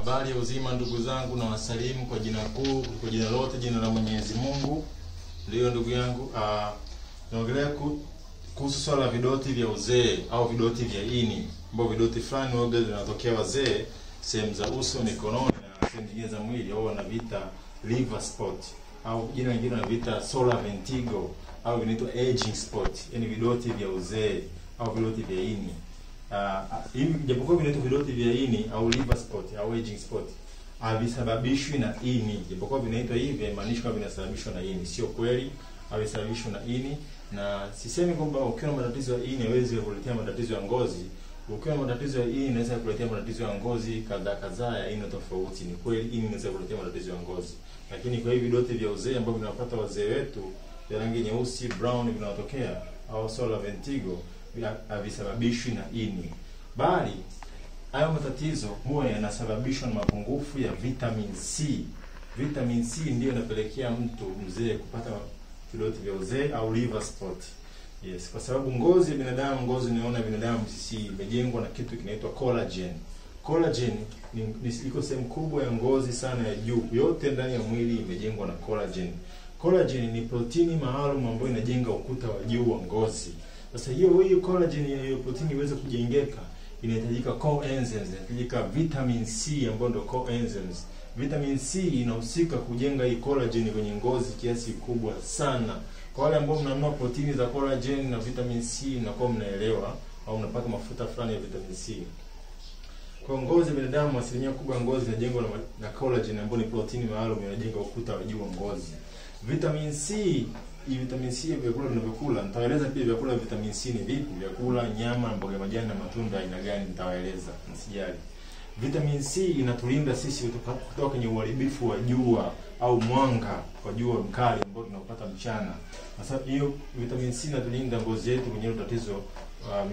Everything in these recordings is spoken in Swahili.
Habari ya uzima ndugu zangu, na wasalimu kwa jina kuu, kwa jina lote, jina la Mwenyezi Mungu. Leo ndugu yangu, naongelea kuhusu swala la vidoti vya uzee au vidoti vya ini. Ambao vidoti fulani huwa vinatokea wazee sehemu za uso, mikononi na sehemu nyingine za mwili, au wanaviita liver spot, au jina lingine wanaviita solar vertigo, au vinaitwa aging spot, yani vidoti vya uzee au vidoti vya ini. Hivi japokuwa vinaitwa vidoti vya ini au liver spot au aging spot, havisababishwi na ini. Japokuwa vinaitwa hivi, haimaanishi kwamba vinasababishwa na ini. Sio kweli, havisababishwi na ini. Na sisemi kwamba ukiwa na matatizo ya ini hawezi kukuletea matatizo ya ngozi. Ukiwa na matatizo ya ini inaweza kukuletea matatizo ya ngozi kadhaa ya aina tofauti. Ni kweli ini inaweza kukuletea matatizo ya ngozi. Lakini kwa hivi vidoti vya uzee ambavyo vinapata wazee wetu, vya rangi nyeusi, brown, vinatokea au solar vertigo, havisababishwi na ini. Bali hayo matatizo huwa yanasababishwa na mapungufu ya vitamin C. Vitamin C ndio inapelekea mtu mzee kupata vidoti vya uzee au liver spot. Yes, kwa sababu ngozi ya binadamu, ngozi inaona binadamu sisi imejengwa na kitu kinaitwa collagen. Collagen iko sehemu kubwa ya ngozi sana ya juu. Yote ndani ya mwili imejengwa na collagen. Collagen ni protini maalum ambayo inajenga ukuta wa juu wa ngozi. Sasa hiyo collagen, hiyo protini iweze kujengeka, inahitajika coenzymes, inahitajika vitamin C ambayo ndio coenzymes. Vitamin C inahusika kujenga hii collagen kwenye ngozi kiasi kubwa sana. Kwa wale ambao mnanunua protini za collagen na vitamin C, mnakuwa mnaelewa, au mnapaka mafuta fulani ya vitamin C. Kwa ngozi ya binadamu, asilimia kubwa ya ngozi inajengwa na collagen ambayo ni protini maalum inajenga ukuta wa juu wa ngozi. Vitamin C, vitamin C vyakula tunavyokula, nitaeleza pia vyakula vya vitamin C ni vipi, vyakula, nyama, mboga majani na matunda aina gani nitawaeleza, msijali. Vitamin C inatulinda sisi kutoka kwenye uharibifu wa jua au mwanga wa jua mkali ambao tunapata mchana. Sasa hiyo vitamin C inatulinda ngozi yetu kwenye tatizo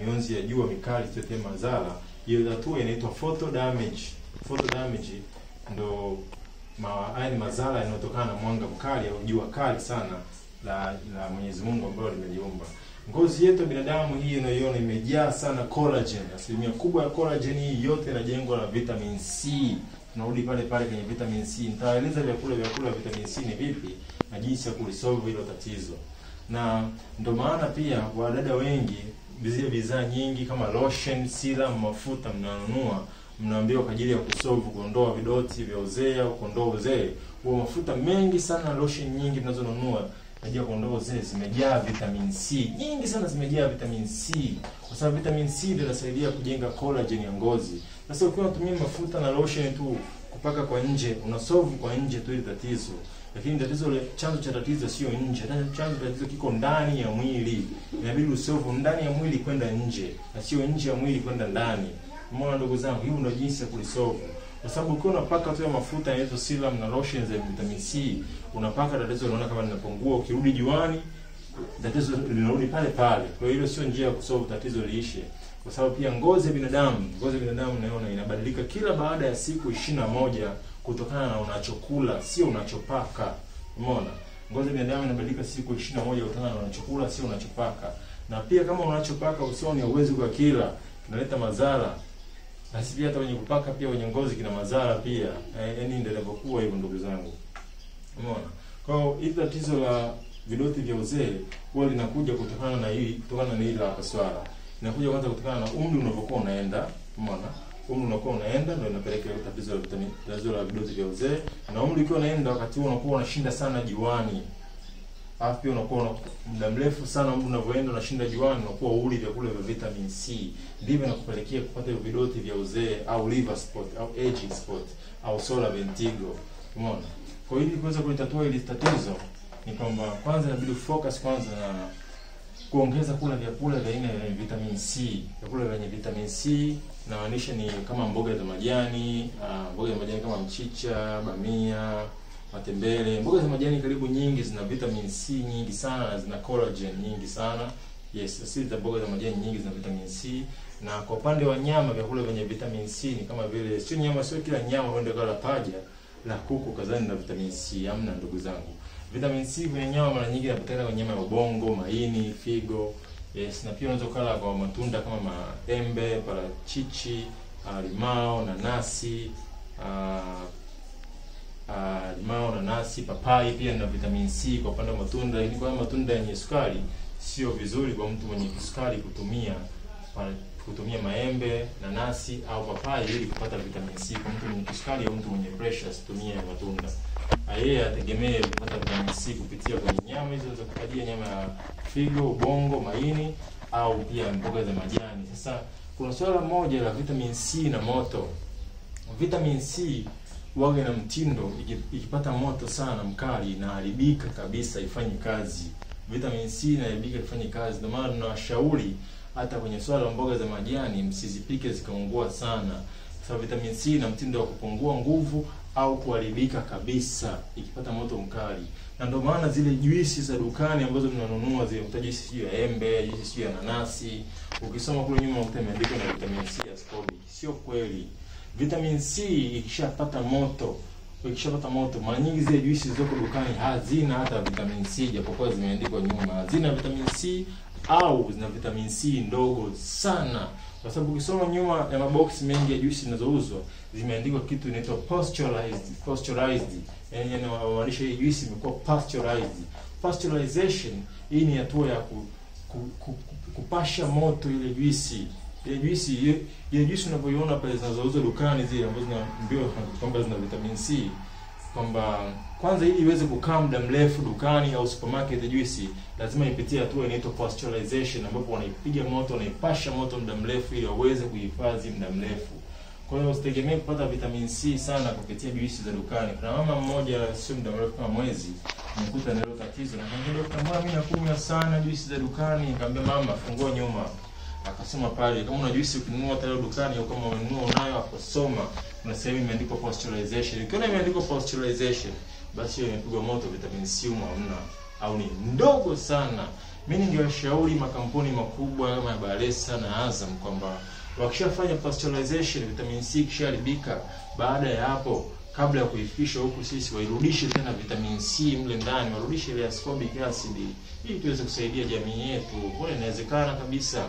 mionzi ya jua mikali yote madhara. Hiyo hatua inaitwa photo damage. Photo damage ndo madhara yanayotokana na mwanga mkali au jua kali sana la Mwenyezi Mungu ambao limeliumba. Ngozi yetu binadamu hii unaiona imejaa sana collagen. Asilimia kubwa ya collagen hii yote inajengwa na vitamin C. Tunarudi pale kwenye vitamin C. Nitaeleza vyakula vitamin C ni vipi na jinsi ya kulisolve hilo tatizo. Na ndio maana pia wadada wengi bidhaa nyingi kama lotion, serum, mafuta mnanunua, mnaambiwa kwa ajili ya kusolve, kuondoa vidoti vya uzee au kuondoa uzee. Huwa mafuta mengi sana, lotion nyingi tunazonunua ajia kuondoa uzee zimejaa vitamin C. Nyingi sana zimejaa vitamin C. Kwa sababu vitamin C ndio inasaidia kujenga collagen ya ngozi. Sasa ukiwa unatumia mafuta na lotion tu kupaka kwa nje, unasolve kwa nje tu ile tatizo. Lakini chanzo cha tatizo sio nje. Chanzo cha tatizo kiko ndani ya mwili. Inabidi usolve ndani ya mwili kwenda nje, na sio nje ya mwili kwenda ndani. Mbona ndugu zangu, hiyo ndio jinsi ya kulisolve. Kwa sababu ukiwa unapaka tu mafuta ya serum na lotion za vitamin C, unapaka tatizo unaona kama linapungua, ukirudi juani tatizo linarudi pale. Kwa hiyo sio njia ya kusolve tatizo liishe. Kwa sababu pia ngozi ya binadamu naona inabadilika kila baada ya siku 21 kutokana na unachokula, sio unachopaka. Umeona? Ngozi ya binadamu inabadilika siku 21 kutokana na unachokula, sio unachopaka. Na pia kama unachopaka usoni hauwezi kwa kila, kinaleta madhara. Basi pia hata wenye kupaka pia wenye ngozi kina madhara pia. Yaani ndio inapokuwa hivyo ndugu zangu. Umeona? Kwa hiyo hili tatizo la vidoti vya uzee huwa linakuja kutokana na hili hapa swala. Inakuja kwanza kutokana na umri unapokuwa unaenda. Umeona? Umri unakuwa unaenda ndio inapelekea tatizo la vidoti vya uzee. Na umri ukiwa unaenda, wakati huo unakuwa unashinda sana juani. Alafu pia unakuwa muda mrefu sana umri unavyoenda unashinda juani, unakuwa uli vyakula vya vitamin C. Ndivyo inakupelekea kupata vidoti vya uzee au liver spot au aging spot au solar vertigo. Umeona? Kwa hiyo ili kuweza kulitatua hili tatizo ni kwamba kwanza inabidi focus kwanza na kuongeza kula vyakula vya aina ya vitamin C. Vyakula vyenye vitamin C na maanisha ni kama mboga za majani kama mchicha, bamia, matembele. Mboga za majani karibu nyingi zina vitamin C nyingi sana na zina collagen nyingi sana. Yes, asili za mboga za majani nyingi zina vitamin C. Na kwa upande wa nyama, vyakula vyenye vitamin C ni kama vile, sio kila nyama uende kula paja la kuku kazani na vitamin C. Hamna ndugu zangu. Vitamin C kwenye nyama mara nyingi inapatikana kwenye nyama ya ubongo, maini, figo. Yes, na pia unaweza kula kwa matunda kama maembe, parachichi, limao, nanasi. limao, nanasi, papai pia na vitamin C kwa upande wa matunda. Lakini kwa matunda yenye sukari sio vizuri kwa mtu mwenye kisukari kutumia maembe, nanasi au papai ili kupata vitamin C. Kwa mtu mwenye kisukari au mtu mwenye pressure asitumie matunda. Yeye ategemee kupata vitamin C kupitia kwenye nyama hizo za kutajia, nyama ya figo, ubongo, maini au pia mboga za majani. Sasa kuna swala moja la vitamin C na moto. Vitamin C huwa na mtindo, ikipata moto sana mkali inaharibika kabisa, ifanye kazi. Vitamin C inaharibika ifanye kazi. Ndio maana tunawashauri hata kwenye swala la mboga za majani msizipike zikaungua sana. Sababu vitamin C na mtindo wa kupungua nguvu au kuharibika kabisa ikipata moto mkali. Na ndio maana zile juisi za dukani ambazo tunanunua zile juisi ya embe, juisi ya nanasi, ukisoma kule nyuma ukuta imeandikwa na vitamin C ascorbic. Sio kweli. Vitamin C ikishapata moto, mara nyingi zile juisi zilizoko dukani hazina hata vitamin C japokuwa zimeandikwa nyuma. Hazina vitamin C au zina vitamin C ndogo sana. Kwa sababu ukisoma nyuma ya maboksi mengi ya juisi zinazouzwa zimeandikwa kitu inaitwa pasteurized. Yaani inamaanisha hii juisi imekuwa pasteurized. Pasteurization hii ni hatua ya kupasha moto ile juisi. Ile juisi unapoiona pale zinazouzwa dukani zile ambazo zinaambiwa kwamba zina vitamin C, kwamba kwanza ili iweze kukaa muda mrefu dukani au supermarket juisi lazima ipitie hatua inaitwa pasteurization, ambapo wanaipiga moto, wanaipasha moto muda mrefu ili waweze kuhifadhi muda mrefu. Kwa hiyo usitegemee kupata vitamin C sana kupitia juisi za dukani. Kuna mama mmoja sio muda mrefu kama mwezi nikuta nalo tatizo, na akaniambia daktari, mbona mimi nakunywa sana juisi za dukani? Nikamwambia mama, fungua nyuma. Akasema pale kama una juisi ukinunua tayari dukani au kama unanunua unayo akosoma kuna sehemu imeandikwa pasteurization. Ikiwa imeandikwa pasteurization basi hiyo imepigwa moto, vitamin C hamna au ni ndogo sana. Mimi ningewashauri makampuni makubwa kama Balesa na Azam kwamba wakishafanya pasteurization vitamin C kisharibika, baada ya hapo kabla ya kuifisha huku sisi wairudishe tena vitamin C mle ndani, warudishe ile ascorbic acid ili tuweze kusaidia jamii yetu. Kwa inawezekana kabisa.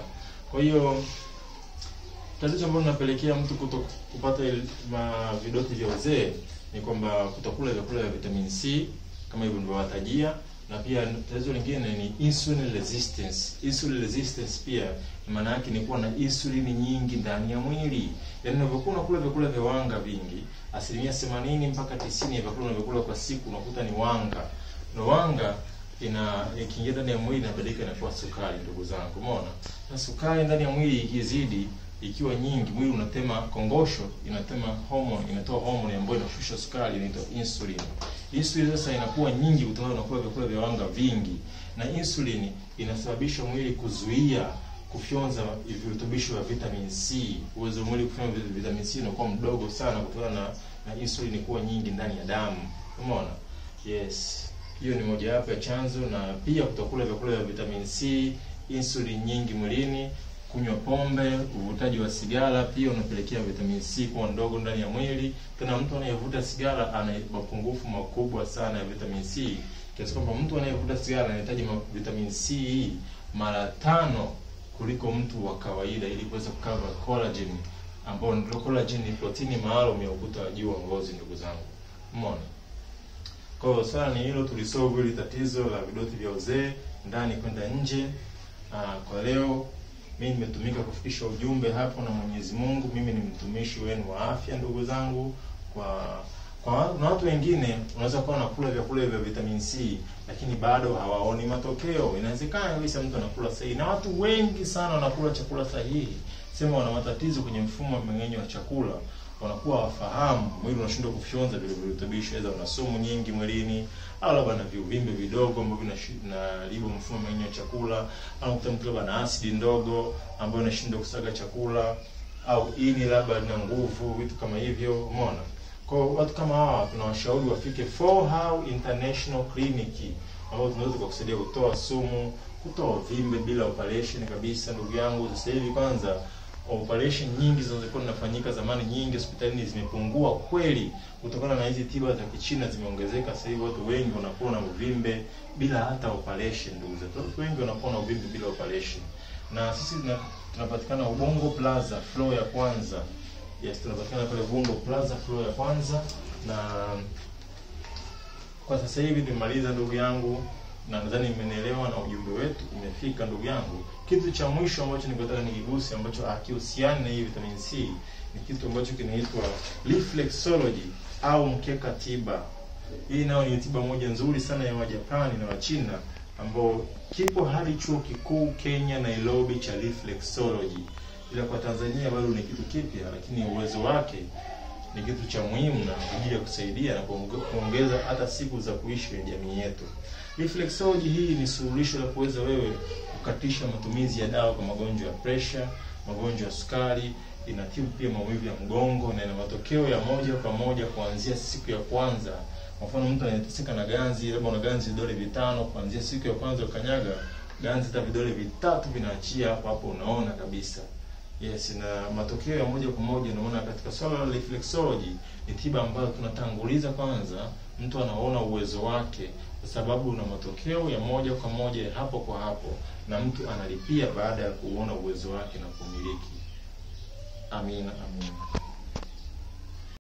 Kwa hiyo tatizo ambalo linapelekea mtu kupata vidoti vya uzee ni kwamba kutokula vyakula vya vitamin C kama hivyo ndio watajia, na pia tatizo lingine ni insulin resistance. Insulin resistance pia maana yake ni kuwa na insulini nyingi ndani ya mwili. Yaani unapokuwa unakula vyakula vya wanga vingi, 80 mpaka 90 ya vyakula unavyokula kwa siku unakuta ni wanga. Na wanga ikiingia ndani ya mwili inabadilika inakuwa sukari, ndugu zangu. Umeona? Na sukari ndani ya mwili ikizidi, ikiwa nyingi, mwili unatema kongosho, inatoa hormone ambayo inashusha sukari, inaitwa insulin. Insulin sasa inakuwa nyingi kutokana na kula vyakula vya wanga vingi, na insulin inasababisha mwili kuzuia kufyonza virutubisho vya vitamin C. Uwezo wa mwili kufyonza vitamin C unakuwa mdogo sana kutokana na insulin kuwa nyingi ndani ya damu. Umeona? Yes. Hiyo ni moja wapo ya chanzo. Na pia kutokula vyakula vya vitamin C, insulin nyingi mwilini, kunywa pombe, uvutaji wa sigara pia unapelekea vitamin C kuwa ndogo ndani ya mwili. Tena mtu anayevuta sigara ana mapungufu makubwa sana ya vitamin C, kiasi kwamba mtu anayevuta sigara anahitaji vitamin C mara 5 kuliko mtu wa kawaida ili kuweza kukava collagen, ambao ndio collagen ni protini maalum ya ukuta wa juu wa ngozi, ndugu zangu. Umeona? Kwa hiyo sana ni hilo, tulisolve hili tatizo la vidoti vya uzee ndani kwenda nje. Kwa leo mimi nimetumika kufikisha ujumbe hapo na Mwenyezi Mungu. Mimi ni mtumishi wenu wa afya, ndugu zangu. Na watu wengine unaweza kuwa nakula vyakula vya vitamin C lakini bado hawaoni matokeo. Inawezekana kabisa mtu anakula sahihi, na watu wengi sana wanakula chakula sahihi, sema wana matatizo kwenye mfumo wa mmeng'enyo wa chakula, wanakuwa wafahamu, mwili unashindwa kufyonza vile virutubisho, aidha una sumu nyingi mwilini au labda na viuvimbe vidogo ambavyo vinaharibu mfumo wa mmeng'enyo wa chakula, au mtu labda na asidi ndogo ambayo inashindwa kusaga chakula, au ini labda na nguvu, vitu kama hivyo. Umeona? Kwa watu kama hawa tunawashauri wafike 4How International Clinic, ambao tunaweza kukusaidia kutoa sumu, kutoa vimbe bila operation kabisa. Ndugu yangu, sasa hivi kwanza operation nyingi zinazokuwa zinafanyika zamani nyingi hospitalini zimepungua kweli, kutokana na hizi tiba za Kichina zimeongezeka. Sasa hivi watu wengi wanakuwa na uvimbe bila hata operation, ndugu zetu. Watu wengi wanakuwa na uvimbe bila operation. Na sisi tunapatikana Ubongo Plaza, floor ya kwanza. Yes, tunapatikana pale Vundo Plaza floor ya kwanza, na kwa sasa hivi nimemaliza ndugu yangu, na nadhani mmenielewa na ujumbe wetu umefika ndugu yangu. Kitu cha mwisho ambacho ningetaka nikiguse ambacho hakihusiani na hii vitamin C ni kitu ambacho kinaitwa reflexology au mkeka tiba. Hii nayo ni tiba moja nzuri sana ya Wajapani na Wachina ambao kipo hadi chuo kikuu Kenya Nairobi cha reflexology. Ila kwa Tanzania bado ni kitu kipya, lakini uwezo wake ni kitu cha muhimu na kwa ajili ya kusaidia na kuongeza hata siku za kuishi kwenye jamii yetu. Reflexology hii ni suluhisho la kuweza wewe kukatisha matumizi ya dawa kwa magonjwa ya pressure, magonjwa ya sukari, inatibu pia maumivu ya mgongo na ina matokeo ya moja kwa moja kuanzia siku ya kwanza. Kwa mfano mtu anayeteseka na ganzi, labda una ganzi vidole vitano, kuanzia siku ya kwanza ukanyaga ganzi hata vidole vitatu vinaachia hapo, unaona kabisa. Yes, na matokeo ya moja kwa moja. Naona katika swala la reflexology ni tiba ambayo tunatanguliza kwanza mtu anaona uwezo wake, kwa sababu una matokeo ya moja kwa moja hapo kwa hapo, na mtu analipia baada ya kuona uwezo wake na kumiliki. Amina, amina.